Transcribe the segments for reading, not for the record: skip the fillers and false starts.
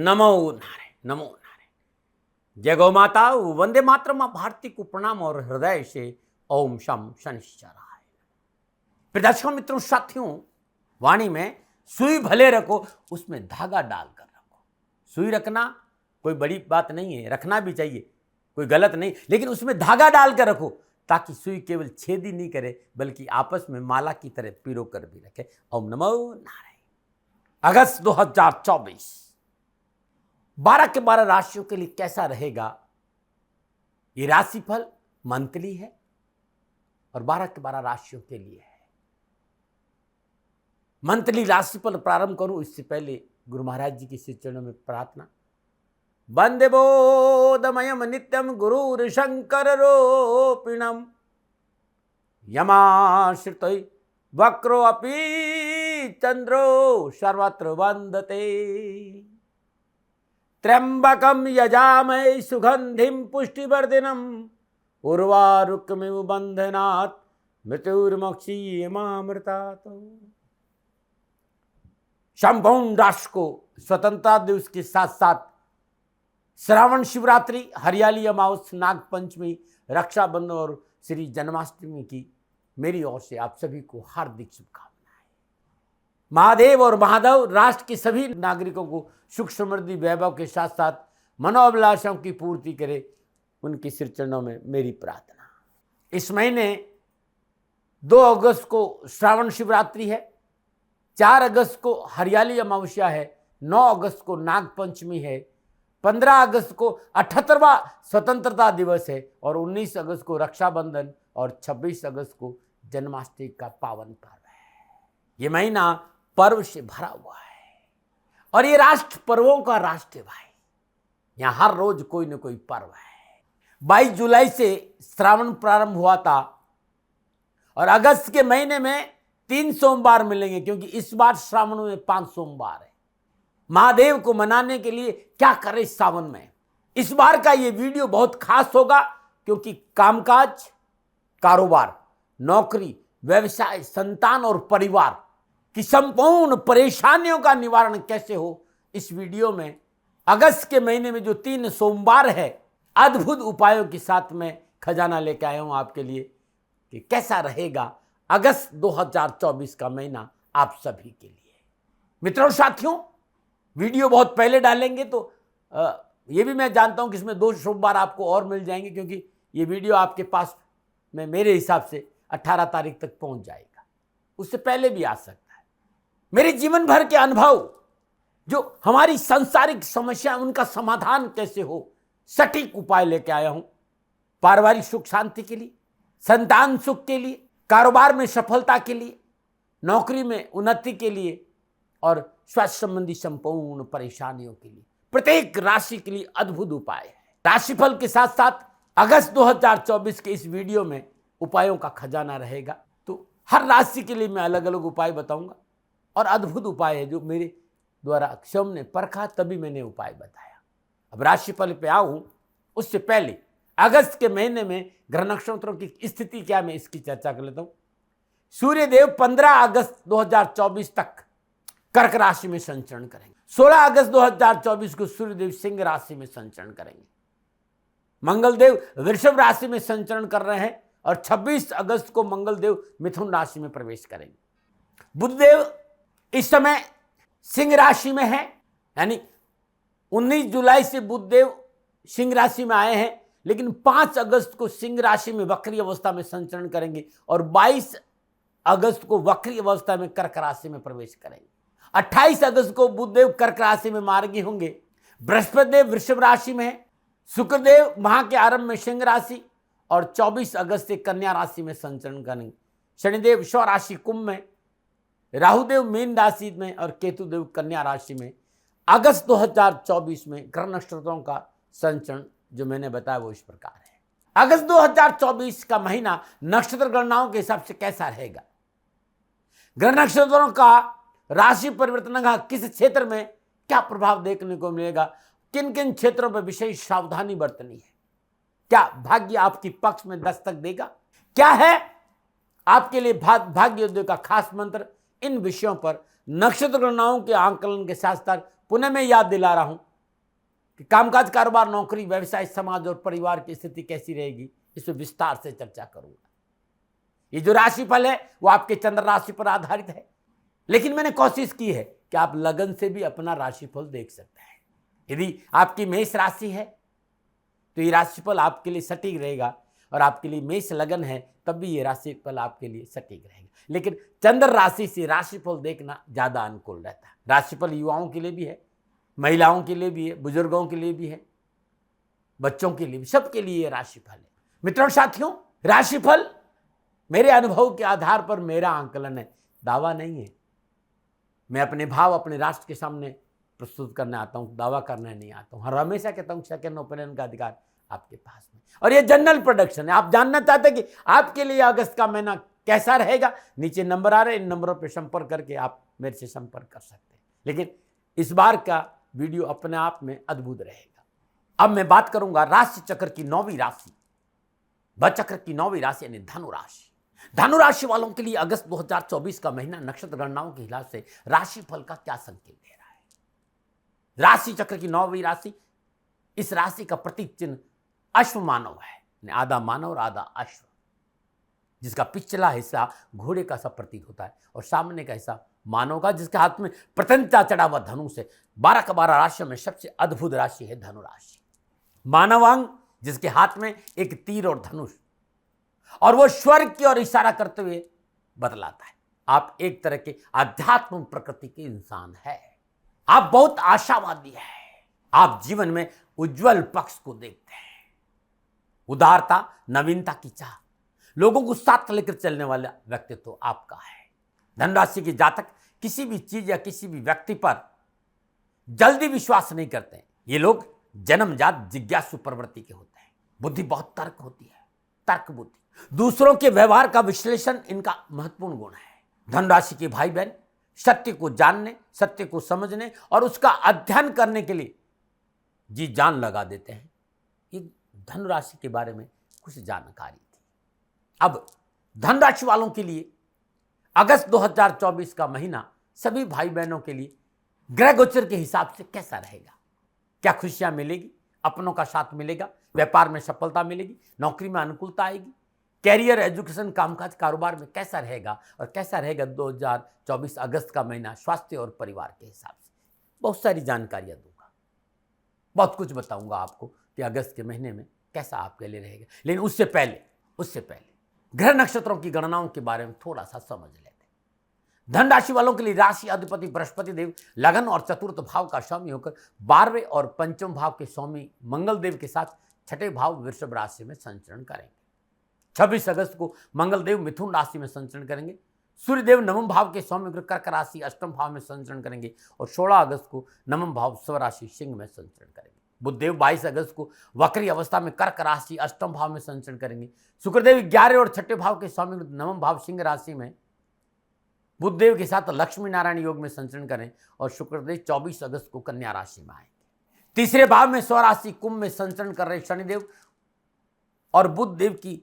नमो नारायण, नमो नारायण। जय गौ माता, वंदे मातरम। मां भारती को प्रणाम और हृदय से ओम शम शनिश्चराय। प्रदर्शकों, मित्रों, साथियों, वाणी में सुई भले रखो, उसमें धागा डालकर रखो। सुई रखना कोई बड़ी बात नहीं है, रखना भी चाहिए, कोई गलत नहीं, लेकिन उसमें धागा डालकर रखो ताकि सुई केवल छेद ही नहीं करे बल्कि आपस में माला की तरह पिरो कर भी रखे। ओम नमो नारायण। अगस्त 2024 12 के 12 राशियों के लिए कैसा रहेगा? ये राशिफल मंथली है और 12 के 12 राशियों के लिए है। मंथली राशिफल प्रारंभ करूं इससे पहले गुरु महाराज जी के श्री चरणों में प्रार्थना। वंदे बोधमयम नित्यम गुरुर शंकर रूपिणम यमाश्रित वक्रो अपि चंद्रो सर्वत्र वंदते। त्र्यंबकम यजामहे सुगंधिम पुष्टिवर्धनम उर्वारुकमिव बंधनात् मृत्युर्मुक्षीयमामृतात्। संपूर्ण राष्ट्र को स्वतंत्रता दिवस के साथ साथ श्रावण शिवरात्रि, हरियाली अमावस, नाग पंचमी, रक्षाबंधन और श्री जन्माष्टमी की मेरी ओर से आप सभी को हार्दिक शुभकामनाएं। महादेव और महादेव राष्ट्र के सभी नागरिकों को सुख समृद्धि वैभव के साथ साथ मनोअभिलाषाओं की पूर्ति करे, उनके श्री चरणों में मेरी प्रार्थना। इस महीने 2 अगस्त को श्रावण शिवरात्रि है, 4 अगस्त को हरियाली अमावस्या है, 9 अगस्त को नाग पंचमी है, 15 अगस्त को 78वां स्वतंत्रता दिवस है और 19 अगस्त को रक्षाबंधन और 26 अगस्त को जन्माष्टमी का पावन पर्व है। ये महीना पर्व से भरा हुआ है और ये राष्ट्र पर्वों का राष्ट्र है भाई। यहां हर रोज कोई न कोई पर्व है। 22 जुलाई से श्रावण प्रारंभ हुआ था और अगस्त के महीने में 3 सोमवार मिलेंगे क्योंकि इस बार श्रावण में 5 सोमवार है। महादेव को मनाने के लिए क्या करें सावन में? इस बार का ये वीडियो बहुत खास होगा क्योंकि कामकाज, कारोबार, नौकरी, व्यवसाय, संतान और परिवार की संपूर्ण परेशानियों का निवारण कैसे हो, इस वीडियो में अगस्त के महीने में जो 3 सोमवार है, अद्भुत उपायों के साथ में खजाना लेकर आया हूं आपके लिए कि कैसा रहेगा अगस्त 2024 का महीना आप सभी के लिए। मित्रों, साथियों, वीडियो बहुत पहले डालेंगे तो ये भी मैं जानता हूं कि इसमें 2 सोमवार आपको और मिल जाएंगे क्योंकि ये वीडियो आपके पास में मेरे हिसाब से 18 तारीख तक पहुंच जाएगा, उससे पहले भी आ सकता है। मेरे जीवन भर के अनुभव, जो हमारी सांसारिक समस्या, उनका समाधान कैसे हो, सटीक उपाय लेके आया हूं। पारिवारिक सुख शांति के लिए, संतान सुख के लिए, कारोबार में सफलता के लिए, नौकरी में उन्नति के लिए और स्वास्थ्य संबंधी संपूर्ण परेशानियों के लिए, प्रत्येक राशि के लिए अद्भुत उपाय है। राशिफल के साथ साथ अगस्त 2024 के इस वीडियो में उपायों का खजाना रहेगा। तो हर राशि के लिए मैं अलग अलग उपाय बताऊंगा और अद्भुत उपाय है जो मेरे द्वारा स्वयं ने परखा, तभी मैंने उपाय बताया। अब राशिफल पे आऊं उससे पहले अगस्त के महीने में ग्रह नक्षत्रों की स्थिति क्या, मैं इसकी चर्चा कर लेता हूं। सूर्यदेव 15 अगस्त 2024 तक कर्क राशि में संचरण करेंगे। 16 अगस्त 2024 को सूर्यदेव सिंह राशि में संचरण करेंगे। मंगलदेव वृषभ राशि में संचरण कर रहे हैं और 26 अगस्त को मंगलदेव मिथुन राशि में प्रवेश करेंगे। बुधदेव इस समय सिंह राशि में है, यानी 19 जुलाई से बुधदेव सिंह राशि में आए हैं, लेकिन 5 अगस्त को सिंह राशि में वक्री अवस्था में संचरण करेंगे और 22 अगस्त को वक्री अवस्था में कर्क राशि में प्रवेश करेंगे। 28 अगस्त को बुधदेव कर्क राशि में मार्गी होंगे। बृहस्पति देव वृषभ राशि में है, शुक्रदेव माह के आरंभ में सिंह राशि और 24 अगस्त से कन्या राशि में संचरण करेंगे। शनिदेव स्व राशि कुंभ में, राहुदेव मीन राशि में और केतुदेव कन्या राशि में। अगस्त 2024 में ग्रह नक्षत्रों का संचरण जो मैंने बताया वो इस प्रकार है। अगस्त 2024 का महीना नक्षत्र गणनाओं के हिसाब से कैसा रहेगा? ग्रह नक्षत्रों का राशि परिवर्तन का किस क्षेत्र में क्या प्रभाव देखने को मिलेगा, किन किन क्षेत्रों पर विशेष सावधानी बरतनी है, क्या भाग्य आपकी पक्ष में दस्तक देगा, क्या है आपके लिए भाग्योदय का खास मंत्र, इन विषयों पर नक्षत्र गणनाओं के आंकलन के साथ साथ पुनः मैं याद दिला रहा हूं कि कामकाज, कारोबार, नौकरी, व्यवसाय, समाज और परिवार की स्थिति कैसी रहेगी, इस पर विस्तार से चर्चा करूंगा। ये जो राशिफल है वो आपके चंद्र राशि पर आधारित है, लेकिन मैंने कोशिश की है कि आप लगन से भी अपना राशिफल देख सकते हैं। यदि आपकी मेष राशि है तो ये राशिफल आपके लिए सटीक रहेगा, और आपके लिए मेष लगन है तब भी ये राशिफल आपके लिए सटीक रहेगा। लेकिन चंद्र राशि से राशिफल देखना ज्यादा अनुकूल रहता है। राशिफल युवाओं के लिए भी है, महिलाओं के लिए भी है, बुजुर्गों के लिए भी है, बच्चों के लिए भी, सबके लिए ये राशिफल है। मित्रों साथियों, राशिफल मेरे अनुभव के आधार पर मेरा आंकलन है, दावा नहीं है। मैं अपने भाव अपने राष्ट्र के सामने प्रस्तुत करने आता हूं, दावा करने नहीं आता हूं। हर हमेशा कहता हूं सेकंड ओपिनियन का अधिकार आपके पास में। और ये जनरल प्रोडक्शन है। आप जानना चाहते हैं कि आपके लिए अगस्त का महीना कैसा रहेगा, नीचे नंबर आ रहे हैं, इन नंबरों पर संपर्क करके आप मेरे से संपर्क कर सकते हैं। लेकिन इस बार का वीडियो अपने आप में अद्भुत रहेगा। अब मैं बात करूंगा राशि चक्र की 9वीं राशि, बचक्र की 9वीं राशि यानी धनु राशि। धनु राशि वालों के लिए अगस्त 2024 का महीना नक्षत्र गणनाओं के हिसाब से राशिफल का क्या संकेत दे रहा है। राशि चक्र की 9वीं राशि, इस राशि का प्रतीक चिन्ह अश्व मानव है, आधा मानव और आधा अश्व, जिसका पिछला हिस्सा घोड़े का सा प्रतीत होता है और सामने का हिस्सा मानव का, जिसके हाथ में प्रत्यंता चढ़ा हुआ धनुष है। 12 का 12 राशियों में सबसे अद्भुत राशि है धनु राशि। मानवांग, जिसके हाथ में एक तीर और धनुष, और वो स्वर्ग की ओर इशारा करते हुए बतलाता है आप एक तरह के आध्यात्म प्रकृति के इंसान है। आप बहुत आशावादी है, आप जीवन में उज्जवल पक्ष को देखते हैं। उदारता, नवीनता की चाह, लोगों को साथ लेकर चलने वाला व्यक्तित्व तो आपका है। धनराशि के जातक किसी भी चीज या किसी भी व्यक्ति पर जल्दी विश्वास नहीं करते। ये लोग जन्मजात जिज्ञासु प्रवृत्ति के होते हैं। बुद्धि बहुत तर्क होती है, तर्क बुद्धि। दूसरों के व्यवहार का विश्लेषण इनका महत्वपूर्ण गुण है। धनराशि के भाई बहन सत्य को जानने, सत्य को समझने और उसका अध्ययन करने के लिए जी जान लगा देते हैं। ये धनराशि के बारे में कुछ जानकारी थी। अब धनराशि वालों के लिए अगस्त 2024 का महीना सभी भाई बहनों के लिए ग्रह गोचर के हिसाब से कैसा रहेगा। क्या खुशियां मिलेगी, अपनों का साथ मिलेगा, व्यापार में सफलता मिलेगी, नौकरी में अनुकूलता आएगी, कैरियर, एजुकेशन, कामकाज, कारोबार में कैसा रहेगा, और कैसा रहेगा 2024 अगस्त का महीना स्वास्थ्य और परिवार के हिसाब से। बहुत सारी जानकारियां दूंगा, बहुत कुछ बताऊंगा आपको कि अगस्त के महीने में कैसा आपके लिए रहेगा। लेकिन उससे पहले ग्रह नक्षत्रों की गणनाओं के बारे में थोड़ा सा समझ लेते हैं। धन राशि वालों के लिए राशि अधिपति बृहस्पति देव लगन और चतुर्थ भाव का स्वामी होकर 12वें और पंचम भाव के स्वामी मंगल देव के साथ छठे भाव वृषभ राशि में संचरण करेंगे। 26 अगस्त को मंगल देव मिथुन राशि में संचरण करेंगे। सूर्यदेव नवम भाव के स्वामी कर्क राशि अष्टम भाव में संचरण करेंगे और 16 अगस्त को नवम भाव स्व राशि सिंह में संचरण करेंगे। बुधदेव 22 अगस्त को वक्री अवस्था में कर्क राशि अष्टम भाव में संचरण करेंगे। शुक्रदेव 11 और छठे भाव के स्वामी नवम भाव सिंह राशि में बुधदेव के साथ लक्ष्मी नारायण योग में संचरण करें और शुक्रदेव 24 अगस्त को कन्या राशि में आएंगे। तीसरे भाव में स्व राशि कुंभ में संचरण कर रहे शनिदेव और बुधदेव की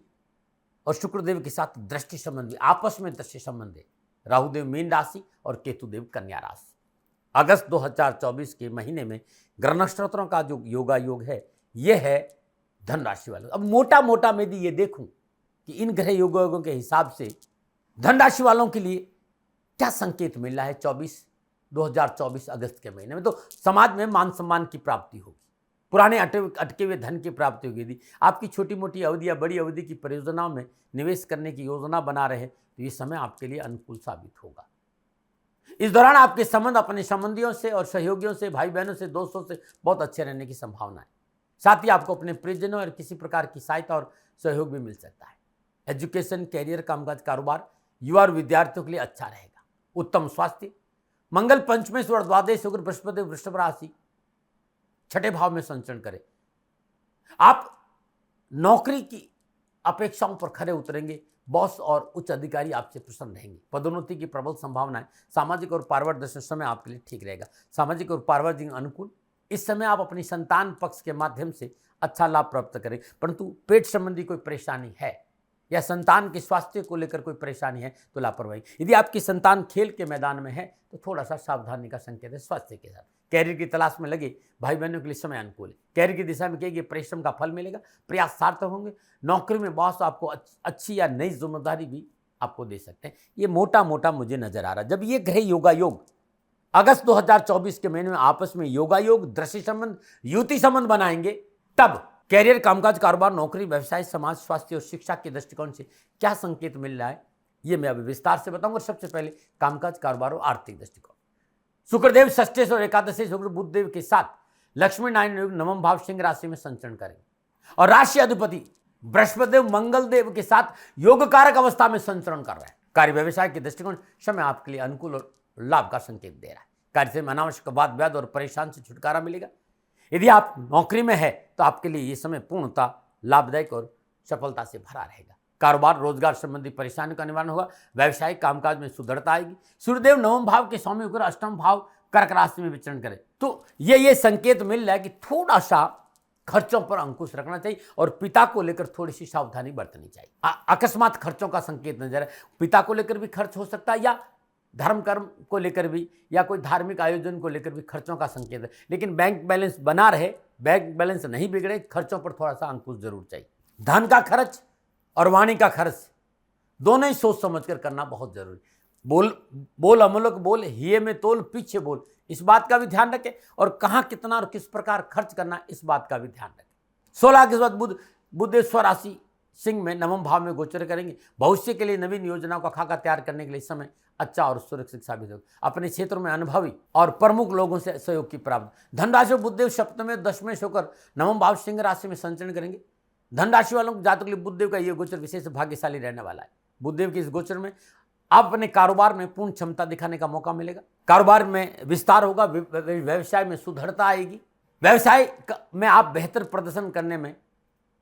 और शुक्रदेव के साथ दृष्टि संबंधी आपस में दृष्टि संबंध है। राहुदेव मीन राशि और केतुदेव कन्या राशि। अगस्त 2024 के महीने में ग्रह नक्षत्रों का जो योगा योग है यह है धन राशि वालों। अब मोटा मोटा मैं ये देखूं कि इन ग्रह योगों के हिसाब से धन राशि वालों के लिए क्या संकेत मिल रहा है 2024 अगस्त के महीने में। तो समाज में मान सम्मान की प्राप्ति होगी, पुराने अटके हुए धन की प्राप्ति होगी। यदि आपकी छोटी मोटी अवधि या बड़ी अवधि की परियोजनाओं में निवेश करने की योजना बना रहे तो ये समय आपके लिए अनुकूल साबित होगा। इस दौरान आपके संबंध अपने संबंधियों से और सहयोगियों से, भाई बहनों से, दोस्तों से बहुत अच्छे रहने की संभावना है। साथ ही आपको अपने प्रियजनों और किसी प्रकार की सहायता और सहयोग भी मिल सकता है। एजुकेशन, कैरियर, कामकाज, कारोबार, युवा और विद्यार्थियों के लिए अच्छा रहेगा। उत्तम स्वास्थ्य, मंगल पंचमेश्वर द्वादश शुक्र बृहस्पति वृषभ राशि छठे भाव में संचरण करें। आप नौकरी की अपेक्षाओं पर खरे उतरेंगे। बॉस और उच्च अधिकारी आपसे प्रसन्न रहेंगे। पदोन्नति की प्रबल संभावना है। सामाजिक और पारिवारिक दृष्टि समय आपके लिए ठीक रहेगा। सामाजिक और पारिवारिक अनुकूल। इस समय आप अपनी संतान पक्ष के माध्यम से अच्छा लाभ प्राप्त करें, परंतु पेट संबंधी कोई परेशानी है या संतान के स्वास्थ्य को लेकर कोई परेशानी है तो लापरवाही। यदि आपकी संतान खेल के मैदान में है तो थोड़ा सा सावधानी का संकेत है स्वास्थ्य के साथ। कैरियर की तलाश में लगे भाई बहनों के लिए समय अनुकूल है। कैरियर की दिशा में कहेंगे परिश्रम का फल मिलेगा, प्रयास सार्थक होंगे। नौकरी में बॉस आपको अच्छी या नई जिम्मेदारी भी आपको दे सकते हैं। ये मोटा मोटा मुझे नजर आ रहा है। जब ये ग्रह योगा योग अगस्त 2024 के महीने में आपस में योगा योग, दृष्टि संबंध, युति संबंध बनाएंगे, तब कैरियर, कामकाज, कारोबार, नौकरी, व्यवसाय, समाज, स्वास्थ्य और शिक्षा के दृष्टिकोण से क्या संकेत मिल रहा है ये मैं अभी विस्तार से बताऊंगा। सबसे पहले कामकाज, कारोबार और आर्थिक दृष्टिकोण। शुक्रदेव षष्ठेश और एकादशी शुक्र बुधदेव के साथ लक्ष्मी नारायण योग नवम भाव सिंह राशि में संचरण करेंगे और राशि अधिपति बृहस्पतिदेव मंगल देव के साथ योग कारक अवस्था में संचरण कर रहे हैं। कार्य व्यवसाय के दृष्टिकोण समय आपके लिए अनुकूल और लाभ का संकेत दे रहा है। कार्य से अनावश्यक वाद विवाद और परेशान से छुटकारा मिलेगा। यदि आप नौकरी में है तो आपके लिए ये समय पूर्णतः लाभदायक और सफलता से भरा रहेगा। कारोबार, रोजगार संबंधी परेशानी का निवारण होगा। व्यवसायिक कामकाज में सुदृढ़ता आएगी। सूर्यदेव नवम भाव के स्वामी होकर अष्टम भाव कर्क राशि में विचरण करें तो ये संकेत मिल रहा है कि थोड़ा सा खर्चों पर अंकुश रखना चाहिए और पिता को लेकर थोड़ी सी सावधानी बरतनी चाहिए। अकस्मात खर्चों का संकेत नजर है। पिता को लेकर भी खर्च हो सकता है या धर्म कर्म को लेकर भी या कोई धार्मिक आयोजन को लेकर भी खर्चों का संकेत है। लेकिन बैंक बैलेंस बना रहे, बैंक बैलेंस नहीं बिगड़े, खर्चों पर थोड़ा सा अंकुश जरूर चाहिए। धन का खर्च और वाणी का खर्च दोनों ही सोच समझकर करना बहुत जरूरी। बोल अमूलक बोल, हिये में तोल, पीछे बोल, इस बात का भी ध्यान रखें और कहां कितना और किस प्रकार खर्च करना इस बात का भी ध्यान रखें। 16 के बाद बुध स्वराशि सिंह में नवम भाव में गोचर करेंगे। भविष्य के लिए नवीन योजनाओं का खाका तैयार करने के लिए समय अच्छा और सुरक्षित साबित होगा। अपने क्षेत्र में अनुभवी और प्रमुख लोगों से सहयोग की प्राप्ति। धनराशि बुधदेव सप्तम में दशमेश होकर नवम भाव सिंह राशि में संचरण करेंगे। धनराशि वालों को जातक के लिए बुधदेव का यह गोचर विशेष भाग्यशाली रहने वाला है। बुधदेव के इस गोचर में आप अपने कारोबार में पूर्ण क्षमता दिखाने का मौका मिलेगा। कारोबार में विस्तार होगा। व्यवसाय में सुदृढ़ता आएगी। व्यवसाय में आप बेहतर प्रदर्शन करने में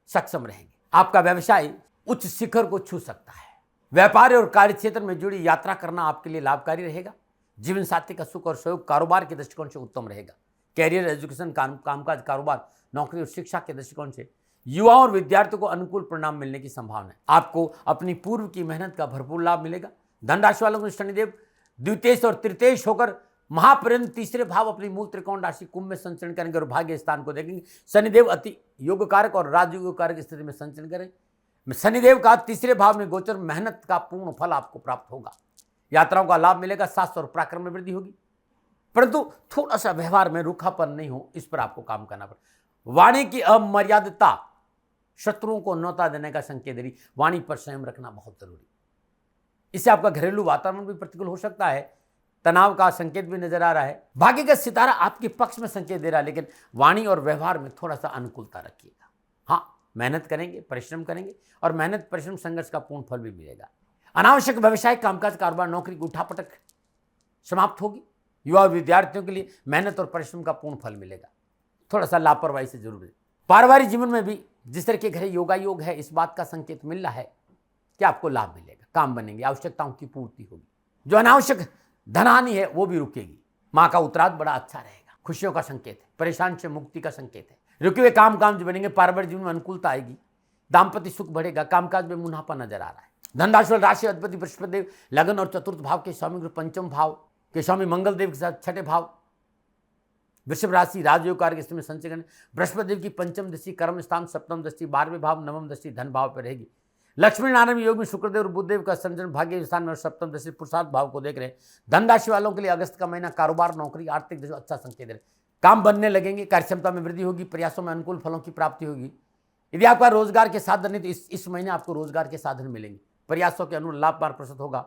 सक्षम रहेंगे। आपका व्यवसाय उच्च शिखर को छू सकता है। व्यापार और कार्य क्षेत्र में जुड़ी यात्रा करना आपके लिए लाभकारी रहेगा। जीवन साथी का सुख और सहयोग कारोबार के दृष्टिकोण से उत्तम रहेगा। कैरियर, एजुकेशन, कामकाज, कारोबार, नौकरी और शिक्षा के दृष्टिकोण से युवाओं और विद्यार्थियों को अनुकूल परिणाम मिलने की संभावना है। आपको अपनी पूर्व की मेहनत का भरपूर लाभ मिलेगा। धनराशि वालों को शनिदेव द्वितीय और तृतीय होकर महापर्यंत तीसरे भाव अपनी मूल त्रिकोण राशि कुंभ में संचरण करेंगे और भाग्य स्थान को देखेंगे। शनिदेव अति योग कारक और राजयोग कारक स्थिति में संचरण करें। शनिदेव का तीसरे भाव में गोचर, मेहनत का पूर्ण फल आपको प्राप्त होगा। यात्राओं का लाभ मिलेगा। साहस और पराक्रम में वृद्धि होगी, परंतु थोड़ा सा व्यवहार में रूखापन नहीं हो, इस पर आपको काम करना पड़ेगा। वाणी की अमर्यादितता शत्रुओं को न्योता देने का संकेत दे रही। वाणी पर संयम रखना बहुत जरूरी। इससे आपका घरेलू वातावरण भी प्रतिकूल हो सकता है। तनाव का संकेत भी नजर आ रहा है। भाग्य का सितारा आपके पक्ष में संकेत दे रहा है, लेकिन वाणी और व्यवहार में थोड़ा सा अनुकूलता रखिएगा। हाँ, मेहनत करेंगे, परिश्रम करेंगे और मेहनत, परिश्रम, संघर्ष का पूर्ण फल भी मिलेगा। अनावश्यक व्यवसाय, कामकाज, कारोबार, नौकरी की उठापटक समाप्त होगी। युवा विद्यार्थियों के लिए मेहनत और परिश्रम का पूर्ण फल मिलेगा। थोड़ा सा लापरवाही से जरूर। पारिवारिक जीवन में भी जिस तरह के घर योगा योग है, इस बात का संकेत मिल रहा है कि आपको लाभ मिलेगा, काम बनेंगे, आवश्यकताओं की पूर्ति होगी। जो अनावश्यक धनहानि है वो भी रुकेगी। माँ का उत्तराध बड़ा अच्छा रहेगा। खुशियों का संकेत है। परेशान से मुक्ति का संकेत है। रुके हुए काम जो बनेंगे। पारिवारिक जीवन में अनुकूलता आएगी। दाम्पत्य सुख बढ़ेगा। कामकाज में मुनाफा नजर आ रहा है। धनराशि और राशि अधिपति बृहस्पतिदेव लगन और चतुर्थ भाव के स्वामी, पंचम भाव के स्वामी मंगल देव के साथ छठे भाव वृषभ राशि राजयोग कार्य स्थिति में संचरण। बृहस्पतिदेव की पंचम दृष्टि कर्म स्थान, सप्तम दृष्टि 12वें भाव, नवम दृष्टि धन भाव पर रहेगी। लक्ष्मी नारायण योग में शुक्रदेव और बुधदेव का संचरण भाग्य स्थान में और सप्तम दृष्टि पुरुषार्थ भाव को देख रहे हैं। धन राशि वालों के लिए अगस्त का महीना कारोबार, नौकरी, आर्थिक दृष्टि अच्छा संकेत है। काम बनने लगेंगे। कार्यक्षमता में वृद्धि होगी। प्रयासों में अनुकूल फलों की प्राप्ति होगी। यदि आपका रोजगार के साधन नहीं तो इस महीने आपको रोजगार के साधन मिलेंगे। प्रयासों के अनुरूप लाभ मार्ग प्रस्तुत होगा।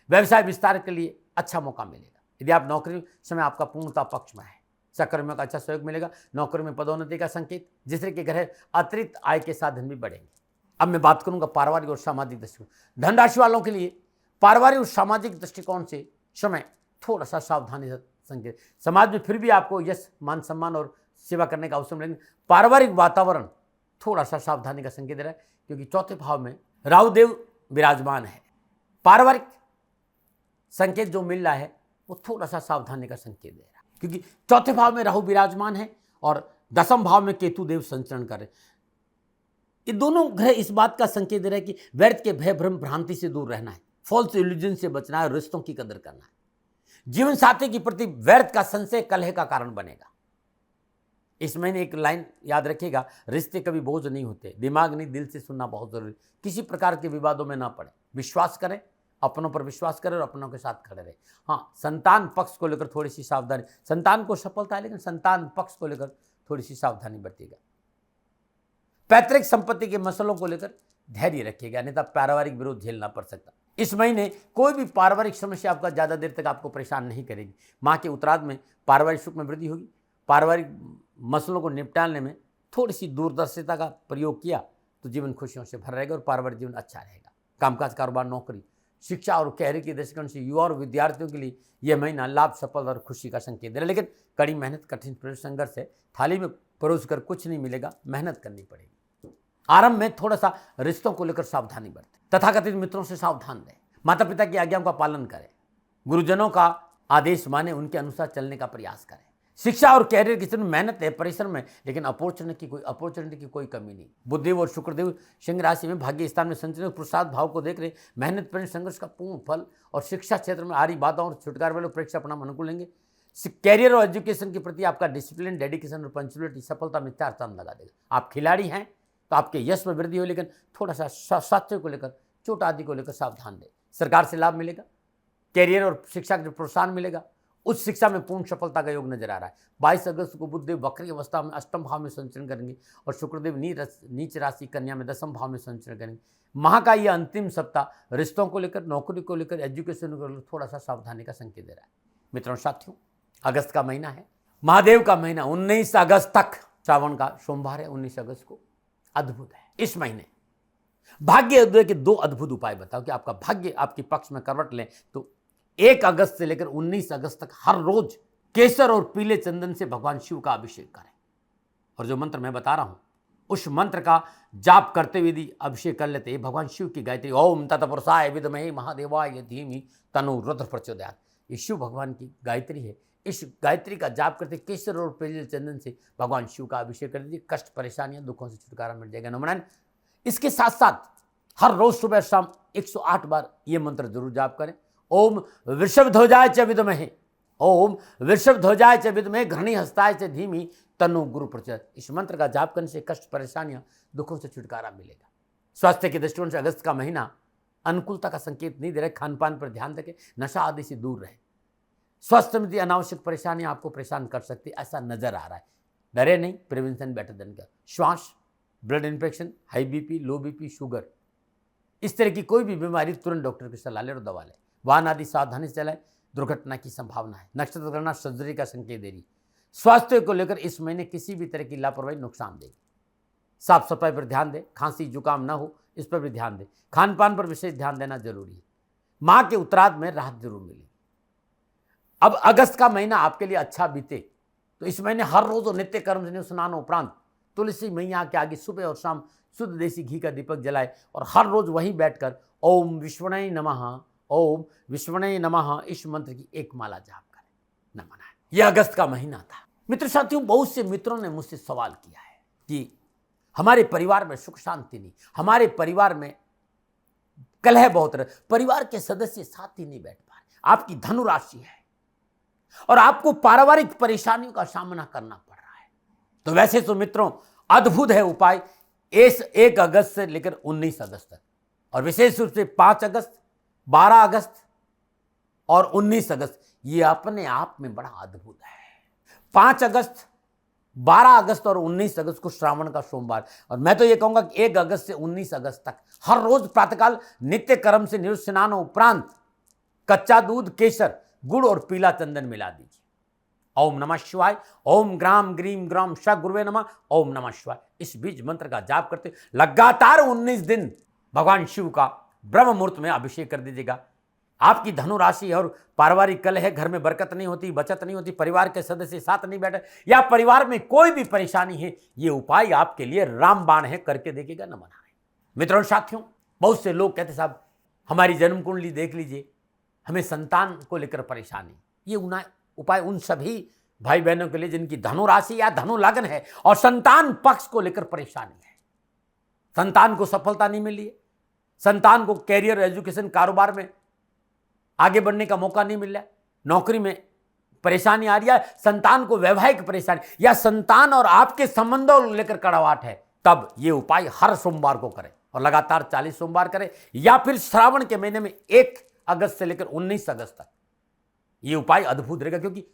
व्यवसाय विस्तार के लिए अच्छा मौका मिलेगा। यदि आप नौकरी समय आपका पूर्णता पक्ष में है। सहकर्मियों का अच्छा सहयोग मिलेगा। नौकरी में पदोन्नति का संकेत, जिस तरह के ग्रह अतिरिक्त आय के साधन भी बढ़ेंगे। अब मैं बात करूंगा पारिवारिक और सामाजिक दृष्टिकोण। धनराशि वालों के लिए पारिवारिक और सामाजिक दृष्टिकोण से समय थोड़ा सा सावधानी से संकेत। समाज में फिर भी आपको यश, मान सम्मान और सेवा करने का अवसर मिलेगा। पारिवारिक वातावरण थोड़ा सा सावधानी का संकेत दे रहा है, क्योंकि चौथे भाव में राहुदेव विराजमान है। पारिवारिक संकेत जो मिल रहा है वो थोड़ा सा सावधानी का संकेत दे रहा है, क्योंकि चौथे भाव में राहु विराजमान है और दसम भाव में केतु देव संचरण कर रहे। ये दोनों ग्रह इस बात का संकेत दे रहे हैं कि व्यर्थ के भय भ्रम भ्रांति से दूर रहना है, फॉल्स इल्यूजन से बचना है, रिश्तों की कदर करना है। जीवन साथी के प्रति व्यर्थ का संशय कलह का कारण बनेगा। इस महीने एक लाइन याद रखिएगा, रिश्ते कभी बोझ नहीं होते, दिमाग नहीं दिल से सुनना बहुत जरूरी। किसी प्रकार के विवादों में ना पड़े, विश्वास करें, अपनों पर विश्वास करें और अपनों के साथ खड़े रहे। हाँ, संतान पक्ष को लेकर थोड़ी सी सावधानी, संतान को सफलता है लेकिन संतान पक्ष को लेकर थोड़ी सी सावधानी बरतिएगा। पैतृक संपत्ति के मसलों को लेकर धैर्य रखिएगा, अन्यथा पारिवारिक विरोध झेलना पड़ सकता। इस महीने कोई भी पारिवारिक समस्या आपका ज्यादा देर तक आपको परेशान नहीं करेगी। माह के उत्तरार्ध में पारिवारिक सुख में वृद्धि होगी। पारिवारिक मसलों को निपटाने में थोड़ी सी दूरदर्शिता का प्रयोग किया तो जीवन खुशियों से भर रहेगा और पारिवारिक जीवन अच्छा रहेगा। कामकाज, कारोबार, नौकरी, शिक्षा और कैरियर के दृष्टिकोण से युवा और विद्यार्थियों के लिए यह महीना लाभ, सफल और खुशी का संकेत दे रहा है। लेकिन कड़ी मेहनत, कठिन संघर्ष है, थाली में परोस कर कुछ नहीं मिलेगा, मेहनत करनी पड़ेगी। आरंभ में थोड़ा सा रिश्तों को लेकर सावधानी बरतें, तथाकथित मित्रों से सावधान रहें, माता पिता की आज्ञाओं का पालन करें, गुरुजनों का आदेश माने, उनके अनुसार चलने का प्रयास करें। शिक्षा और कैरियर की मेहनत है, परिश्रम है, लेकिन अपॉर्चुनिटी की कोई कमी नहीं। बुद्धदेव और शुक्रदेव सिंह राशि में भाग्य स्थान में संचरित पुरुषार्थ भाव को देख रहे, मेहनत पर संघर्ष का पूर्ण फल और शिक्षा क्षेत्र में आ रही बाधाओं और छुटकारे वाले परीक्षा परिणाम अनुकूल लेंगे। कैरियर और एजुकेशन के प्रति आपका डिसिप्लिन, डेडिकेशन और पंक्चुअलिटी सफलता में 4 चांद लगा देगा। आप खिलाड़ी हैं तो आपके यश में वृद्धि हो, लेकिन थोड़ा सा स्वास्थ्य को लेकर, चोट आदि को लेकर सावधान रहें। सरकार से लाभ मिलेगा, कैरियर और शिक्षा का प्रोत्साहन मिलेगा, उच्च शिक्षा में पूर्ण सफलता का योग नजर आ रहा है। 22 अगस्त को बुधदेव वक्री अवस्था में अष्टम भाव में संचरण करेंगे और शुक्रदेव नीच राशि कन्या में 10वें भाव में संचरण करेंगे। माह का यह अंतिम सप्ताह रिश्तों को लेकर, नौकरी को लेकर, एजुकेशन को लेकर थोड़ा सा सावधानी का संकेत दे रहा है। मित्रों साथियों, अगस्त का महीना है, महादेव का महीना। 19 अगस्त तक श्रावण का सोमवार है, 19 अगस्त को अद्भुत है। इस महीने भाग्य उदय के 2 अद्भुत उपाय बताओ कि आपका भाग्य आपके पक्ष में करवट लें तो 1 अगस्त से लेकर 19 अगस्त तक हर रोज केसर और पीले चंदन से भगवान शिव का अभिषेक करें। और जो मंत्र मैं बता रहा हूं उस मंत्र का जाप करते हुए यदि अभिषेक कर लेते, भगवान शिव की गायत्री ओम तत्पुरुषाय विद्महे महादेवाय धीमहि तन्नो रुद्र प्रचोदयात्, ये शिव भगवान की गायत्री है। इस गायत्री का जाप करते केसर और पीले चंदन से भगवान शिव का अभिषेक कर दीजिए, कष्ट, परेशानियां, दुखों से छुटकारा मिल जाएगा। नमन। इसके साथ साथ हर रोज सुबह शाम 108 बार ये मंत्र जरूर जाप करें। ओम वृषभध्वजाय च विद्महे, ओम वृषभध्वजाय च विद्महे घृणी हस्ताय च धीमहि तन्नो गुरु प्रचोदयात्। इस मंत्र का जाप करने से कष्ट, परेशानियां, दुखों से छुटकारा मिलेगा। स्वास्थ्य के दृष्टिकोण से अगस्त का महीना अनुकूलता का संकेत नहीं दे रहे। खान पान पर ध्यान रखें, नशा आदि से दूर रहें। स्वास्थ्य में अनावश्यक परेशानियां आपको परेशान कर सकती, ऐसा नजर आ रहा है। डरे नहीं, प्रिवेंशन बेटर देन क्योर। श्वास, ब्लड इन्फेक्शन, हाई बीपी, लो बीपी, शुगर, इस तरह की कोई भी बीमारी तुरंत डॉक्टर की सलाह ले और दवा लें। वाहन आदि सावधानी से चलाएं, दुर्घटना की संभावना है। नक्षत्र गणना सर्जरी का संकेत दे रही। स्वास्थ्य को लेकर इस महीने किसी भी तरह की लापरवाही नुकसान देगी। साफ सफाई पर ध्यान दें, खांसी जुकाम ना हो इस पर भी ध्यान दें। खान पान पर विशेष ध्यान देना जरूरी है। माह के उत्तरार्ध में राहत जरूर मिलेगी। अब अगस्त का महीना आपके लिए अच्छा बीते तो इस महीने हर रोज नित्य कर्म से स्नान उपरांत तुलसी मैया के आगे सुबह और शाम शुद्ध देसी घी का दीपक जलाए और हर रोज वहीं बैठकर ओम विष्णुये नमः, ओम विष्णुये नमः इस मंत्र की 1 माला जाप करें। नमन। यह अगस्त का महीना था। मित्र साथियों, बहुत से मित्रों ने मुझसे सवाल किया है कि हमारे परिवार में सुख शांति नहीं, हमारे परिवार में कलह बहुत रहे, परिवार के सदस्य साथ ही नहीं बैठ पा रहे, आपकी धनुराशि है और आपको पारिवारिक परेशानियों का सामना करना पड़ रहा है। तो वैसे तो मित्रों अद्भुत है उपाय इस 1 अगस्त से लेकर 19 अगस्त तक, और विशेष रूप से 5 अगस्त, 12 अगस्त और 19 अगस्त, ये अपने आप में बड़ा अद्भुत है। 5 अगस्त, 12 अगस्त और 19 अगस्त को श्रावण का सोमवार, और मैं तो ये कहूंगा कि 1 अगस्त से 19 अगस्त तक हर रोज प्रातःकाल नित्य कर्म से निवृत्त स्नान उपरांत कच्चा दूध, केसर, गुड़ और पीला चंदन मिला दीजिए। ओम नमः शिवाय, ओम ग्राम ग्रीम ग्राम श गुरुवे नमः, ओम नमः शिवाय इस बीज मंत्र का जाप करते लगातार 19 दिन भगवान शिव का ब्रह्म मुहूर्त में अभिषेक कर दीजिएगा। आपकी धनुराशि और पारिवारिक कलह है, घर में बरकत नहीं होती, बचत नहीं होती, परिवार के सदस्य साथ नहीं बैठे, या परिवार में कोई भी परेशानी है, ये उपाय आपके लिए रामबाण है, करके देखिएगा, नमन आए। मित्रों साथियों, बहुत से लोग कहते साहब हमारी जन्म कुंडली देख लीजिए, हमें संतान को लेकर परेशानी। ये उपाय उन सभी भाई बहनों के लिए जिनकी धनुराशि या धनु लग्न है और संतान पक्ष को लेकर परेशानी है, संतान को सफलता नहीं मिली है, संतान को कैरियर, एजुकेशन, कारोबार में आगे बढ़ने का मौका नहीं मिल रहा है, नौकरी में परेशानी आ रही है, संतान को वैवाहिक परेशानी या संतान और आपके संबंधों को लेकर कड़वाहट है, तब ये उपाय हर सोमवार को करें और लगातार 40 सोमवार करें, या फिर श्रावण के महीने में 1 अगस्त से लेकर 19 अगस्त तक ये उपाय अद्भुत रहेगा, क्योंकि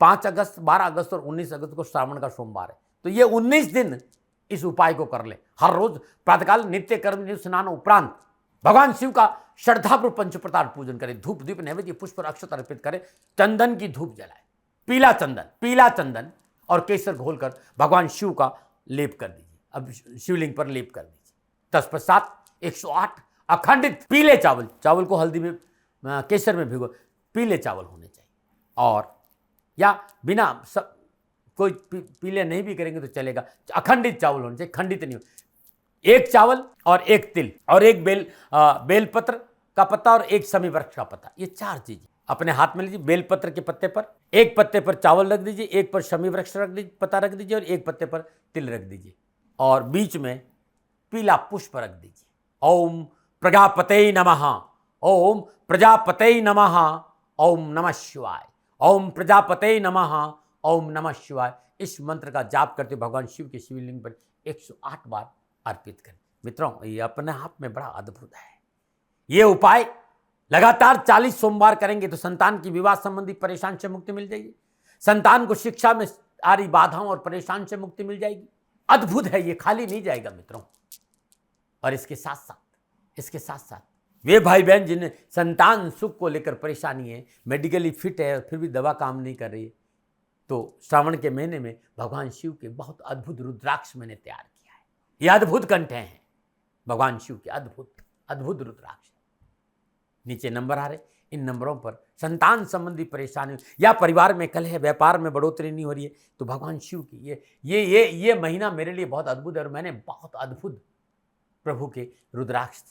5 अगस्त, 12 अगस्त और 19 अगस्त को श्रावण का सोमवार है। तो ये 19 दिन इस उपाय को कर ले। हर रोज प्रातःकाल नित्य कर्म स्नान उपरांत भगवान शिव का श्रद्धापूर्वक पंचप्रकार पूजन करें, धूप दीप नैवेद्य पुष्प और अक्षत अर्पित करें, चंदन की धूप जलाए, पीला चंदन और केसर घोलकर भगवान शिव का लेप कर दीजिए। अब शिवलिंग पर लेप कर दीजिए। तत्पश्चात 108 अखंडित पीले चावल को हल्दी में केसर में भिगो, पीले चावल होने चाहिए, और या बिना सब कोई पीले नहीं भी करेंगे तो चलेगा, अखंडित चावल होने चाहिए, खंडित नहीं हो। 1 चावल और 1 तिल और 1 बेलपत्र का पत्ता और 1 शमी वृक्ष का पत्ता, ये 4 चीजें अपने हाथ में लीजिए। बेलपत्र के पत्ते पर 1 पत्ते पर चावल रख दीजिए, 1 पर शमी वृक्ष पत्ता रख दीजिए और 1 पत्ते पर तिल रख दीजिए, और बीच में पीला पुष्प रख दीजिए। ओम प्रजापते नमः, ओम प्रजापते नमः, ओम नमः शिवाय, ओम प्रजापते नमः, ओम नमः शिवाय। इस मंत्र का जाप करते भगवान शिव के शिवलिंग पर 108 बार अर्पित करें। मित्रों, ये अपने आप में बड़ा अद्भुत है। ये उपाय लगातार 40 सोमवार करेंगे तो संतान की विवाह संबंधी परेशान से मुक्ति मिल जाएगी, संतान को शिक्षा में आ रही बाधाओं और परेशान से मुक्ति मिल जाएगी। अद्भुत है, ये खाली नहीं जाएगा मित्रों। और इसके साथ साथ वे भाई बहन जिन्हें संतान सुख को लेकर परेशानी है, मेडिकली फिट है और फिर भी दवा काम नहीं कर रही है, तो श्रावण के महीने में भगवान शिव के बहुत अद्भुत रुद्राक्ष मैंने तैयार किया है। ये अद्भुत कंठ हैं भगवान शिव के, अद्भुत रुद्राक्ष। नीचे नंबर आ रहे, इन नंबरों पर संतान संबंधी परेशानी या परिवार में कलह, व्यापार में बढ़ोतरी नहीं हो रही है, तो भगवान शिव की ये महीना मेरे लिए बहुत अद्भुत है और मैंने बहुत अद्भुत प्रभु के रुद्राक्ष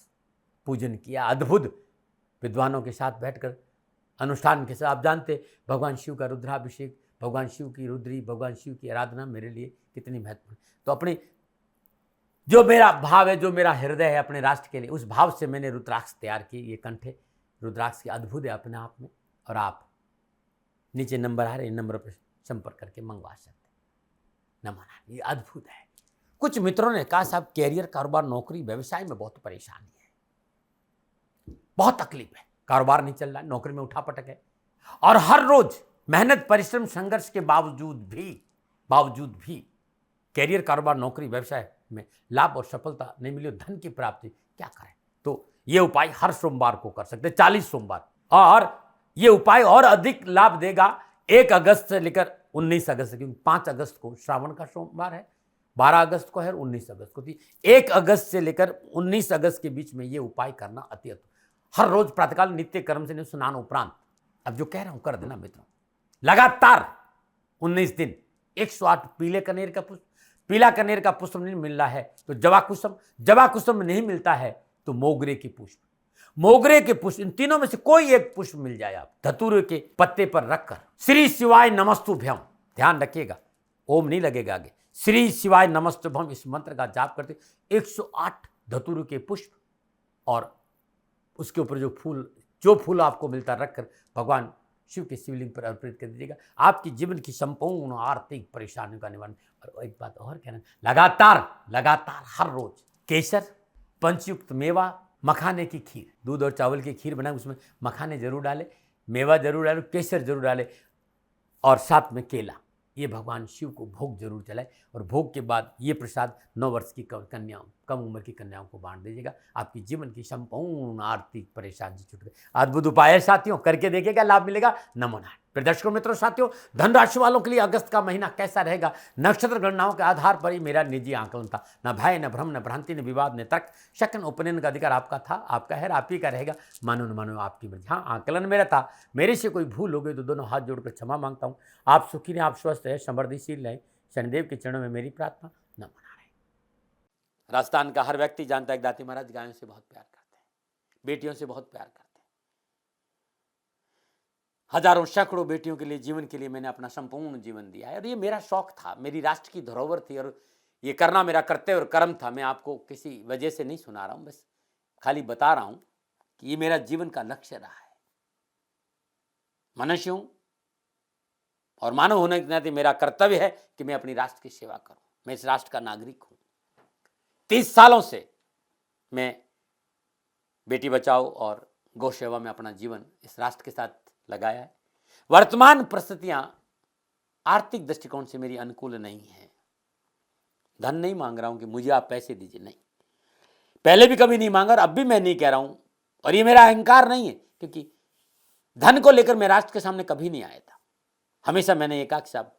पूजन किया, अद्भुत विद्वानों के साथ बैठकर अनुष्ठान के साथ। आप जानते भगवान शिव का रुद्राभिषेक, भगवान शिव की रुद्री, भगवान शिव की आराधना मेरे लिए कितनी महत्वपूर्ण। तो अपने जो मेरा भाव है, जो मेरा हृदय है अपने राष्ट्र के लिए, उस भाव से मैंने रुद्राक्ष तैयार किए। ये कंठे रुद्राक्ष के अद्भुत है अपने आप में, और आप नीचे नंबर आ रहे, इन नंबर पर संपर्क करके मंगवा सकते। नमन, ये अद्भुत है। कुछ मित्रों ने कहा साहब कैरियर, कारोबार, नौकरी, व्यवसाय में बहुत परेशानी है, बहुत तकलीफ है, कारोबार नहीं चल रहा है, नौकरी में उठापटक है, और हर रोज मेहनत, परिश्रम, संघर्ष के बावजूद भी कैरियर, कारोबार, नौकरी, व्यवसाय में लाभ और सफलता नहीं मिली, धन की प्राप्ति, क्या करें? तो ये उपाय हर सोमवार को कर सकते, 40 सोमवार। और ये उपाय और अधिक लाभ देगा 1 अगस्त से लेकर 19 अगस्त, क्योंकि 5 अगस्त को श्रावण का सोमवार है, 12 अगस्त को है और 19 अगस्त को थी। 1 अगस्त से लेकर 19 अगस्त के बीच में ये उपाय करना अति अद्भुत। हर रोज प्रातःकाल नित्य कर्म से स्नान उपरांत, अब जो कह रहा हूं कर देना मित्रों, लगातार 19 दिन 108 पीले कनेर का पुष्प, पीला कनेर का पुष्प नहीं मिल रहा है तो जवा कुसुम नहीं मिलता है तो मोगरे के पुष्प, इन तीनों में से कोई एक पुष्प मिल जाए, आप धतूरे के पत्ते पर रखकर श्री शिवाय नमस्तुभ्यम, ध्यान रखिएगा ओम नहीं लगेगा आगे, श्री शिवाय नमस्तुभ्यम इस मंत्र का जाप करते 108 धतूरे के पुष्प और उसके ऊपर जो फूल आपको मिलता रखकर भगवान शिव के शिवलिंग पर अर्पित कर दीजिएगा। आपकी जीवन की संपूर्ण आर्थिक परेशानियों का निवारण। और एक बात और कहना, लगातार हर रोज केसर, पंचयुक्त मेवा, मखाने की खीर, दूध और चावल की खीर बनाए, उसमें मखाने जरूर डाले, मेवा जरूर डाले, केसर जरूर डाले और साथ में केला, ये भगवान शिव को भोग जरूर चलाए। और भोग के बाद ये प्रसाद 9 वर्ष की कम उम्र की कन्याओं को बांट दीजिएगा। आपकी जीवन की संपूर्ण आर्थिक परेशानी छूट गई। अद्भुत उपाय है साथियों, करके देखिएगा, लाभ मिलेगा। नमो नारायण। दर्शकों मित्रों साथियों, धन राशि वालों के लिए अगस्त का महीना कैसा रहेगा, नक्षत्र गणनाओं के आधार पर ही मेरा निजी आकलन था। न भय, न भ्रम, न भ्रांति, न विवाद, न तर्क, शक, उपनयन का अधिकार आपका था, आपका है, आप ही का रहेगा। मानो न मानो आपकी मर्जी। हाँ, आकलन मेरा था, मेरे से कोई भूल हो गई तो दोनों हाथ जोड़कर क्षमा मांगता हूँ। आप सुखी रहें, आप स्वस्थ रहें, समृद्धिशील रहें, शनिदेव के चरणों में मेरी प्रार्थना। नमो नारायण। राजस्थान का हर व्यक्ति जानता है कि दाती महाराज गायों से बहुत प्यार करते हैं, बेटियों से बहुत प्यार करते हैं। हजारों सैकड़ों बेटियों के लिए, जीवन के लिए मैंने अपना संपूर्ण जीवन दिया है और ये मेरा शौक था, मेरी राष्ट्र की धरोहर थी और ये करना मेरा कर्तव्य और कर्म था। मैं आपको किसी वजह से नहीं सुना रहा हूं, बस खाली बता रहा हूं कि ये मेरा जीवन का लक्ष्य रहा है। मनुष्य हूं और मानव होने के नाते मेरा कर्तव्य है कि मैं अपनी राष्ट्र की सेवा करूं। मैं इस राष्ट्र का नागरिक हूं। 30 सालों से मैं बेटी बचाओ और गौ सेवा में अपना जीवन इस राष्ट्र के साथ लगाया है। वर्तमान परिस्थितियां आर्थिक दृष्टिकोण से मेरी अनुकूल नहीं है। धन नहीं मांग रहा हूं कि मुझे आप पैसे दीजिए, नहीं, पहले भी कभी नहीं मांगा और अब भी मैं नहीं कह रहा हूं। और ये मेरा अहंकार नहीं है, क्योंकि धन को लेकर मैं राष्ट्र के सामने कभी नहीं आया था। हमेशा मैंने ये कहा कि साहब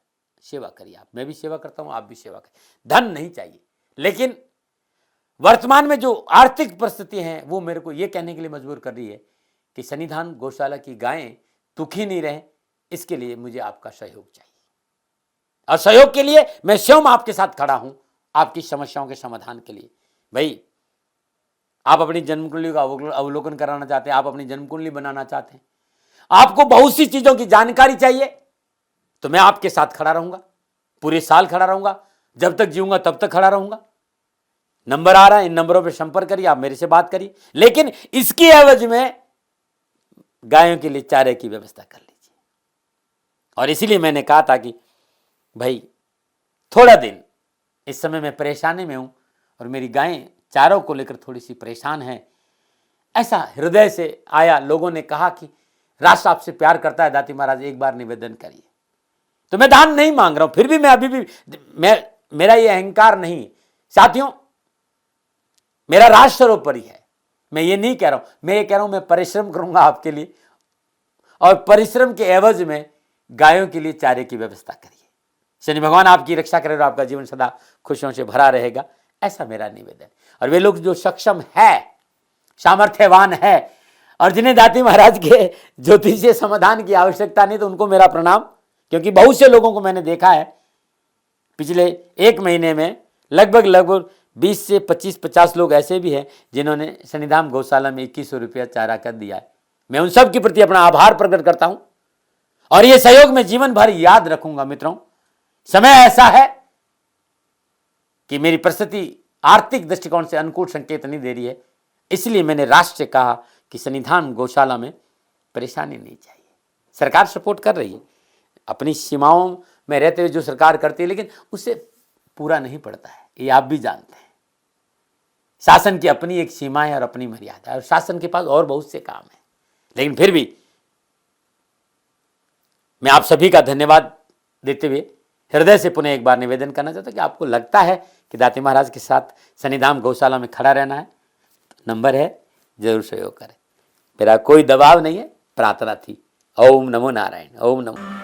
सेवा करिए, आप, मैं भी सेवा करता हूं, आप भी सेवा करिए, धन नहीं चाहिए। लेकिन वर्तमान में जो आर्थिक परिस्थिति हैं वो मेरे को ये कहने के लिए मजबूर कर रही है कि सन्निधान गौशाला की गायें दुखी नहीं रहे, इसके लिए मुझे आपका सहयोग चाहिए। और सहयोग के लिए मैं स्वयं आपके साथ खड़ा हूं, आपकी समस्याओं के समाधान के लिए। भाई, आप अपनी जन्म कुंडली का अवलोकन कराना चाहते हैं, आप अपनी जन्म कुंडली बनाना चाहते हैं, आपको बहुत सी चीजों की जानकारी चाहिए, तो मैं आपके साथ खड़ा रहूंगा, पूरे साल खड़ा रहूंगा, जब तक जीऊंगा तब तक खड़ा रहूंगा। नंबर आ रहा है, इन नंबरों पे संपर्क करिए, आप मेरे से बात करिए, लेकिन इसकी एवज में गायों के लिए चारे की व्यवस्था कर लीजिए। और इसीलिए मैंने कहा था कि भाई थोड़ा दिन, इस समय मैं परेशानी में हूं और मेरी गायें चारों को लेकर थोड़ी सी परेशान हैं। ऐसा हृदय से आया, लोगों ने कहा कि राष्ट्र आपसे प्यार करता है दाती महाराज, एक बार निवेदन करिए। तो मैं दान नहीं मांग रहा हूं, फिर भी मैं अभी भी, मेरा ये अहंकार नहीं है साथियों, मेरा राष्ट्र सर्वोपरि है। मैं ये नहीं कह रहा हूं, मैं ये कह रहा हूं मैं परिश्रम करूंगा आपके लिए, और परिश्रम के एवज में गायों के लिए चारे की व्यवस्था करिए। शनि भगवान आपकी रक्षा करे और आपका जीवन सदा खुशियों से भरा रहेगा, ऐसा मेरा निवेदन। और वे लोग जो सक्षम है, सामर्थ्यवान है, और जिन्हें दाती महाराज के ज्योतिषीय समाधान की आवश्यकता नहीं, तो उनको मेरा प्रणाम। क्योंकि बहुत से लोगों को मैंने देखा है पिछले 1 महीने में, लगभग 20 से 25-50 लोग ऐसे भी हैं जिन्होंने शनिधाम गौशाला में 2100 रुपया चारा कर दिया है। मैं उन सब के प्रति अपना आभार प्रकट करता हूं और ये सहयोग मैं जीवन भर याद रखूंगा। मित्रों, समय ऐसा है कि मेरी परिस्थिति आर्थिक दृष्टिकोण से अनुकूल संकेत नहीं दे रही है, इसलिए मैंने राष्ट्र से कहा कि सन्निधान गौशाला में परेशानी नहीं चाहिए। सरकार सपोर्ट कर रही है, अपनी सीमाओं में रहते हुए जो सरकार करती है, लेकिन उससे पूरा नहीं पड़ता है, ये आप भी जानते हैं। शासन की अपनी एक सीमा है और अपनी मर्यादा है, और शासन के पास और बहुत से काम है। लेकिन फिर भी मैं आप सभी का धन्यवाद देते हुए हृदय से पुनः एक बार निवेदन करना चाहता हूं कि आपको लगता है कि दाती महाराज के साथ सन्निधाम गौशाला में खड़ा रहना है, तो नंबर है, जरूर सहयोग करें। मेरा कोई दबाव नहीं है, प्रार्थना थी। ओम नमो नारायण। ओम नमो।